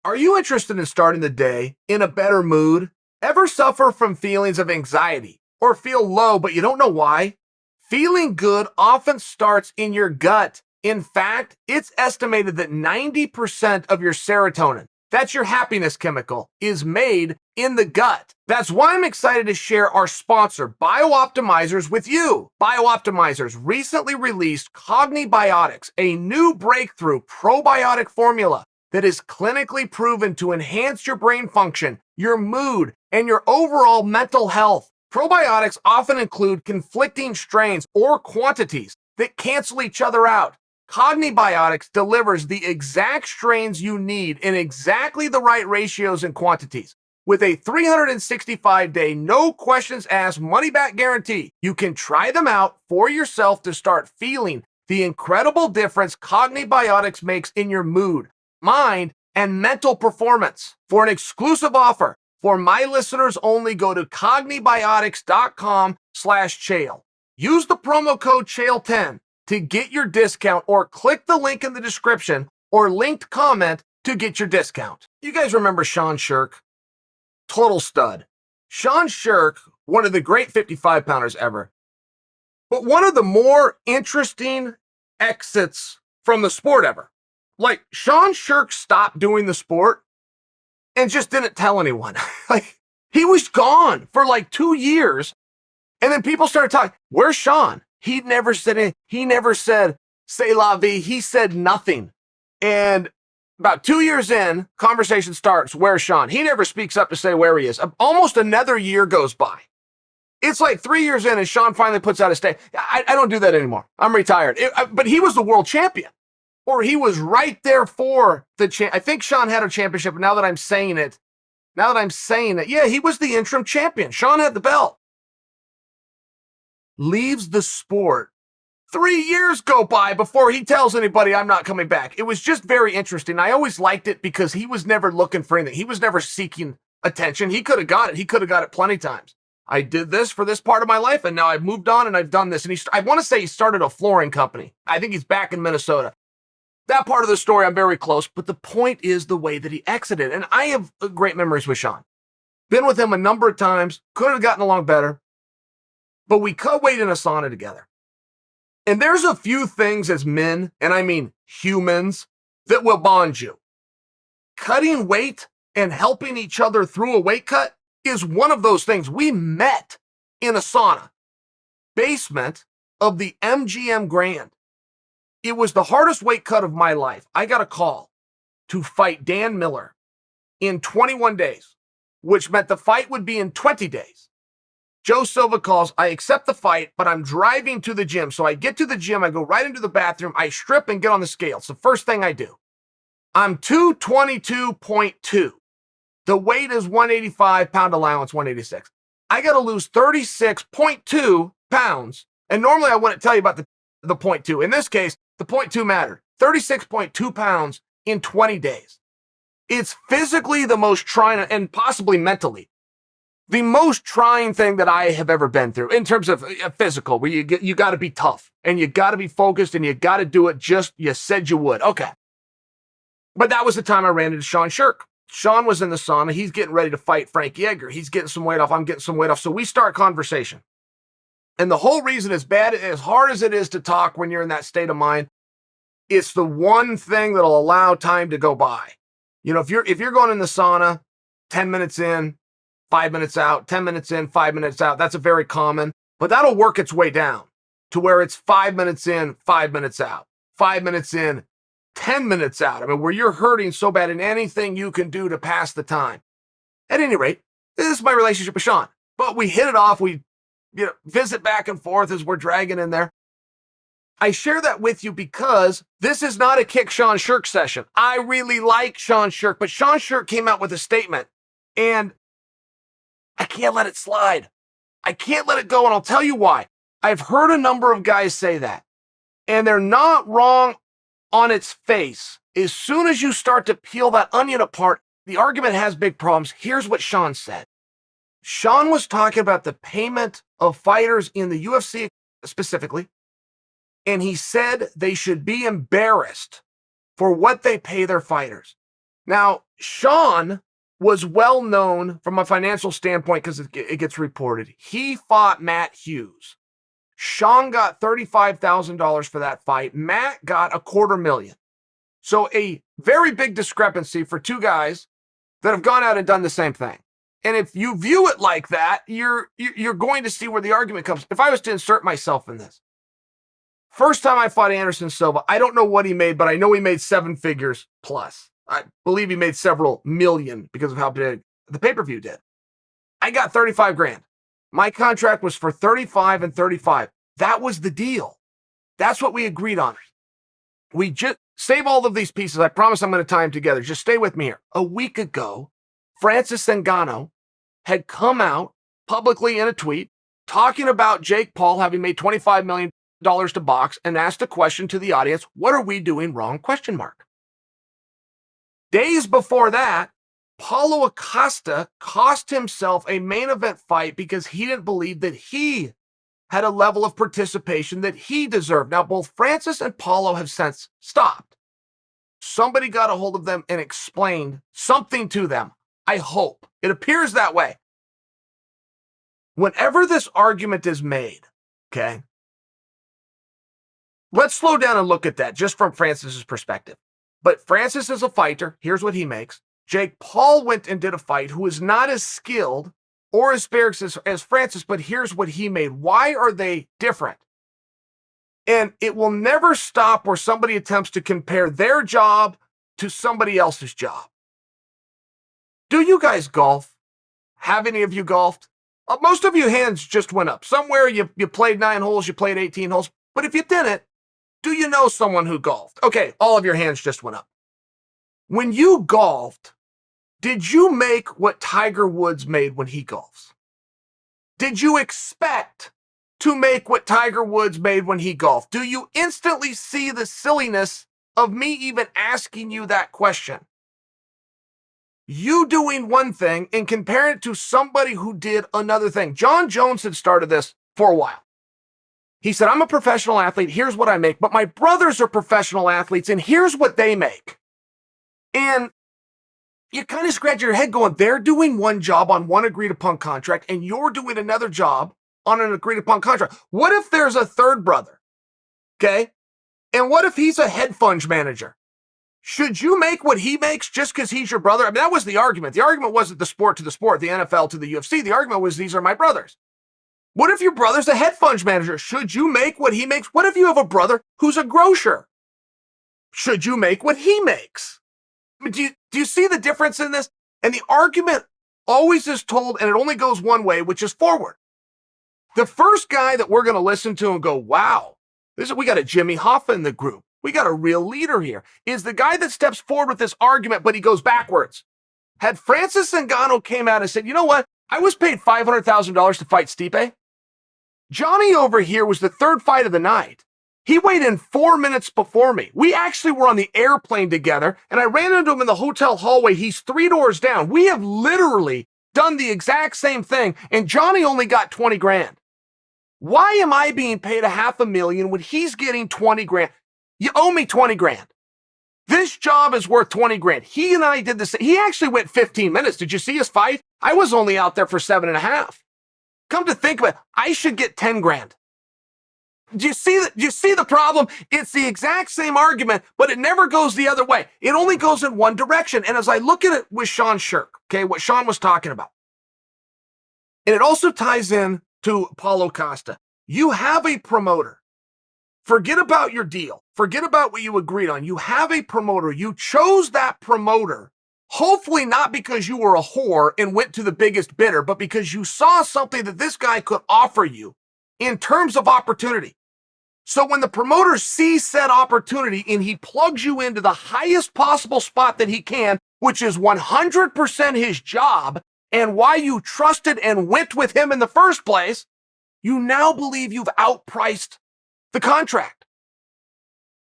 Are you interested in starting the day in a better mood? Ever suffer from feelings of anxiety or feel low but you don't know why? Feeling good often starts in your gut. In fact, it's estimated that 90% of your serotonin, that's your happiness chemical, is made in the gut. That's why I'm excited to share our sponsor, BioOptimizers, with you. BioOptimizers recently released Cognibiotics, a new breakthrough probiotic formula that is clinically proven to enhance your brain function, your mood, and your overall mental health. Probiotics often include conflicting strains or quantities that cancel each other out. Cognibiotics delivers the exact strains you need in exactly the right ratios and quantities. With a 365-day, no questions asked money-back guarantee, you can try them out for yourself to start feeling the incredible difference Cognibiotics makes in your mood, mind, and mental performance. For an exclusive offer, for my listeners only, go to cognibiotics.com/Chael. Use the promo code Chael10 to get your discount, or click the link in the description or linked comment to get your discount. You guys remember Sean Shirk? Total stud. Sean Shirk, one of the great 55-pounders ever, but one of the more interesting exits from the sport ever. Like, Sean Shirk stopped doing the sport and just didn't tell anyone. Like, he was gone for like 2 years. And then people started talking, where's Sean? He never said anything. He never said, "C'est la vie." He said nothing. And about 2 years in, conversation starts, where's Sean? He never speaks up to say where he is. Almost another year goes by. It's like 3 years in, and Sean finally puts out a statement. I don't do that anymore. I'm retired. But he was the world champion. Or he was right there for the I think Sean had a championship. Now that I'm saying it, yeah, he was the interim champion. Sean had the belt. Leaves the sport. 3 years go by before he tells anybody, I'm not coming back. It was just very interesting. I always liked it because he was never looking for anything. He was never seeking attention. He could have got it. He could have got it plenty of times. I did this for this part of my life, and now I've moved on and I've done this. And I want to say he started a flooring company. I think he's back in Minnesota. That part of the story, I'm very close, but the point is the way that he exited. And I have great memories with Sean. Been with him a number of times, could have gotten along better, but we cut weight in a sauna together. And there's a few things as men, and I mean humans, that will bond you. Cutting weight and helping each other through a weight cut is one of those things. We met in a sauna, basement of the MGM Grand. It was the hardest weight cut of my life. I got a call to fight Dan Miller in 21 days, which meant the fight would be in 20 days. Joe Silva calls, I accept the fight, but I'm driving to the gym. So I get to the gym, I go right into the bathroom, I strip and get on the scale. It's the first thing I do. I'm 222.2. The weight is 185, pound allowance 186. I got to lose 36.2 pounds. And normally I wouldn't tell you about the 0.2. In this case, the 0.2 mattered. 36.2 pounds in 20 days. It's physically the most trying, and possibly mentally, the most trying thing that I have ever been through in terms of physical, where you got to be tough and you got to be focused and you got to do it just you said you would. Okay. But that was the time I ran into Sean Shirk. Sean was in the sauna. He's getting ready to fight Frank Yeager. He's getting some weight off. I'm getting some weight off. So we start conversation. And the whole reason is bad, as hard as it is to talk when you're in that state of mind, it's the one thing that'll allow time to go by. You know, if you're going in the sauna, 10 minutes in, 5 minutes out, 10 minutes in, 5 minutes out, that's a very common, but that'll work its way down to where it's 5 minutes in, 5 minutes out, 5 minutes in, 10 minutes out. I mean, where you're hurting so bad, and anything you can do to pass the time. At any rate, this is my relationship with Sean. But we hit it off. We visit back and forth as we're dragging in there. I share that with you because this is not a kick Sean Shirk session. I really like Sean Shirk, but Sean Shirk came out with a statement, and I can't let it slide. I can't let it go, and I'll tell you why. I've heard a number of guys say that, and they're not wrong on its face. As soon as you start to peel that onion apart, the argument has big problems. Here's what Sean said. Sean was talking about the payment of fighters in the UFC specifically, and he said they should be embarrassed for what they pay their fighters. Now, Sean was well known from a financial standpoint because it gets reported. He fought Matt Hughes. Sean got $35,000 for that fight. Matt got $250,000. So a very big discrepancy for two guys that have gone out and done the same thing. And if you view it like that, you're going to see where the argument comes. If I was to insert myself in this, first time I fought Anderson Silva, I don't know what he made, but I know he made 7 figures plus. I believe he made several million because of how big the pay-per-view did. I got 35 grand. My contract was for 35 and 35. That was the deal. That's what we agreed on. We just save all of these pieces. I promise I'm going to tie them together. Just stay with me here. A week ago, Francis Ngannou had come out publicly in a tweet talking about Jake Paul having made $25 million to box and asked a question to the audience, what are we doing wrong? ? Days before that, Paulo Acosta cost himself a main event fight because he didn't believe that he had a level of participation that he deserved. Now, both Francis and Paulo have since stopped. Somebody got a hold of them and explained something to them. I hope. It appears that way. Whenever this argument is made, okay, let's slow down and look at that just from Francis's perspective. But Francis is a fighter. Here's what he makes. Jake Paul went and did a fight who is not as skilled or as experienced as Francis, but here's what he made. Why are they different? And it will never stop where somebody attempts to compare their job to somebody else's job. Do you guys golf? Have any of you golfed? Most of you hands just went up. Somewhere you played 9 holes, you played 18 holes. But if you didn't, do you know someone who golfed? Okay, all of your hands just went up. When you golfed, did you make what Tiger Woods made when he golfs? Did you expect to make what Tiger Woods made when he golfed? Do you instantly see the silliness of me even asking you that question? You doing one thing and comparing it to somebody who did another thing. John Jones had started this for a while. He said, I'm a professional athlete. Here's what I make. But my brothers are professional athletes, and here's what they make. And you kind of scratch your head going, they're doing one job on one agreed upon contract, and you're doing another job on an agreed upon contract. What if there's a third brother? Okay. And what if he's a hedge fund manager? Should you make what he makes just because he's your brother? I mean, that was the argument. The argument wasn't the sport to the sport, the NFL to the UFC. The argument was, these are my brothers. What if your brother's a hedge fund manager? Should you make what he makes? What if you have a brother who's a grocer? Should you make what he makes? I mean, do you see the difference in this? And the argument always is told, and it only goes one way, which is forward. The first guy that we're going to listen to and go, wow, we got a Jimmy Hoffa in the group. We got a real leader here, is the guy that steps forward with this argument, but he goes backwards. Had Francis Ngannou came out and said, you know what? I was paid $500,000 to fight Stipe. Johnny over here was the third fight of the night. He weighed in 4 minutes before me. We actually were on the airplane together, and I ran into him in the hotel hallway. He's 3 doors down. We have literally done the exact same thing, and Johnny only got 20 grand. Why am I being paid $500,000 when he's getting 20 grand? You owe me 20 grand. This job is worth 20 grand. He and I did the same. He actually went 15 minutes. Did you see his fight? I was only out there for 7.5. Come to think of it, I should get 10 grand. Do you see the problem? It's the exact same argument, but it never goes the other way. It only goes in one direction. And as I look at it with Sean Shirk, okay, what Sean was talking about, and it also ties in to Paulo Costa. You have a promoter. Forget about your deal. Forget about what you agreed on. You have a promoter. You chose that promoter, hopefully not because you were a whore and went to the biggest bidder, but because you saw something that this guy could offer you in terms of opportunity. So when the promoter sees said opportunity and he plugs you into the highest possible spot that he can, which is 100% his job, and why you trusted and went with him in the first place, you now believe you've outpriced the contract.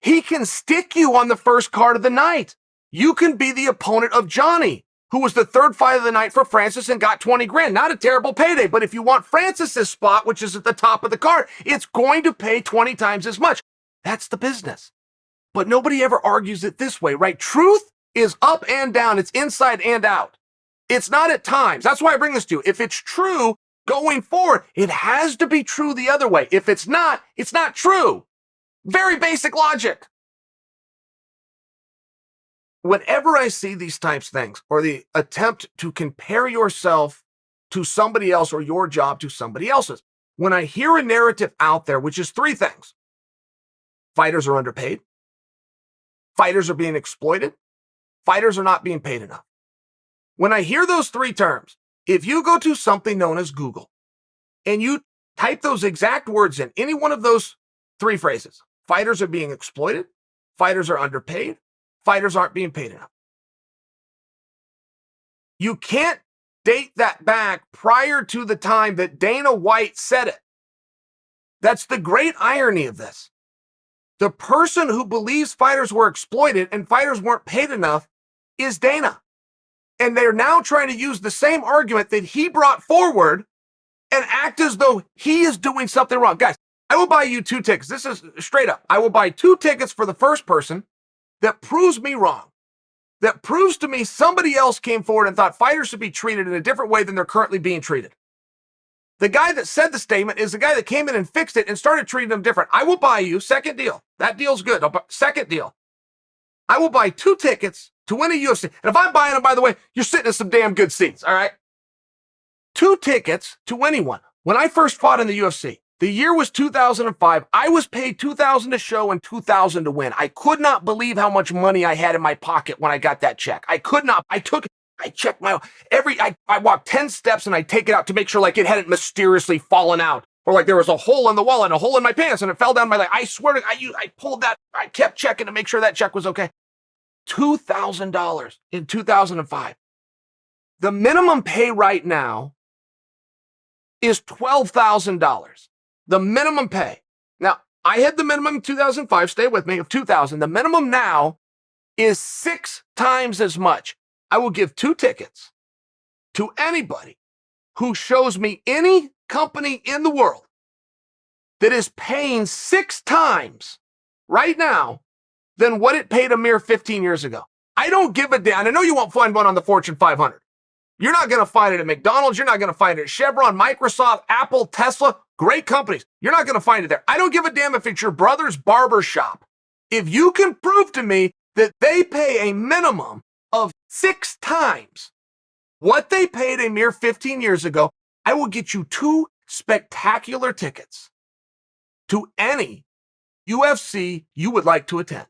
He can stick you on the first card of the night. You can be the opponent of Johnny, who was the third fight of the night for Francis and got 20 grand. Not a terrible payday, but if you want Francis's spot, which is at the top of the card, it's going to pay 20 times as much. That's the business. But nobody ever argues it this way, right? Truth is up and down. It's inside and out. It's not at times. That's why I bring this to you. If it's true going forward, it has to be true the other way. If it's not true. Very basic logic. Whenever I see these types of things, or the attempt to compare yourself to somebody else or your job to somebody else's, when I hear a narrative out there, which is three things: fighters are underpaid, fighters are being exploited, fighters are not being paid enough. When I hear those three terms, if you go to something known as Google and you type those exact words in, any one of those three phrases: fighters are being exploited, fighters are underpaid, fighters aren't being paid enough, you can't date that back prior to the time that Dana White said it. That's the great irony of this. The person who believes fighters were exploited and fighters weren't paid enough is Dana. And they're now trying to use the same argument that he brought forward and act as though he is doing something wrong. Guys, I will buy you 2 tickets. This is straight up. I will buy 2 tickets for the first person that proves me wrong, that proves to me somebody else came forward and thought fighters should be treated in a different way than they're currently being treated. The guy that said the statement is the guy that came in and fixed it and started treating them different. I will buy you, second deal. That deal's good. Second deal. I will buy 2 tickets to win a UFC. And if I'm buying them, by the way, you're sitting in some damn good seats, all right? 2 tickets to anyone. When I first fought in the UFC, the year was 2005. I was paid $2,000 a show and $2,000 to win. I could not believe how much money I had in my pocket when I got that check. I could not. I checked I walked 10 steps and I take it out to make sure like it hadn't mysteriously fallen out, or like there was a hole in the wall and a hole in my pants and it fell down my leg. I swear to I pulled that. I kept checking to make sure that check was okay. $2,000 in 2005. The minimum pay right now is $12,000. The minimum pay. Now, I had the minimum in 2005, stay with me, of $2,000. The minimum now is 6 times as much. I will give 2 tickets to anybody who shows me any company in the world that is paying 6 times right now than what it paid a mere 15 years ago. I don't give a damn. I know you won't find one on the Fortune 500. You're not going to find it at McDonald's. You're not going to find it at Chevron, Microsoft, Apple, Tesla. Great companies. You're not going to find it there. I don't give a damn if it's your brother's barber shop. If you can prove to me that they pay a minimum of 6 times what they paid a mere 15 years ago, I will get you 2 spectacular tickets to any UFC you would like to attend.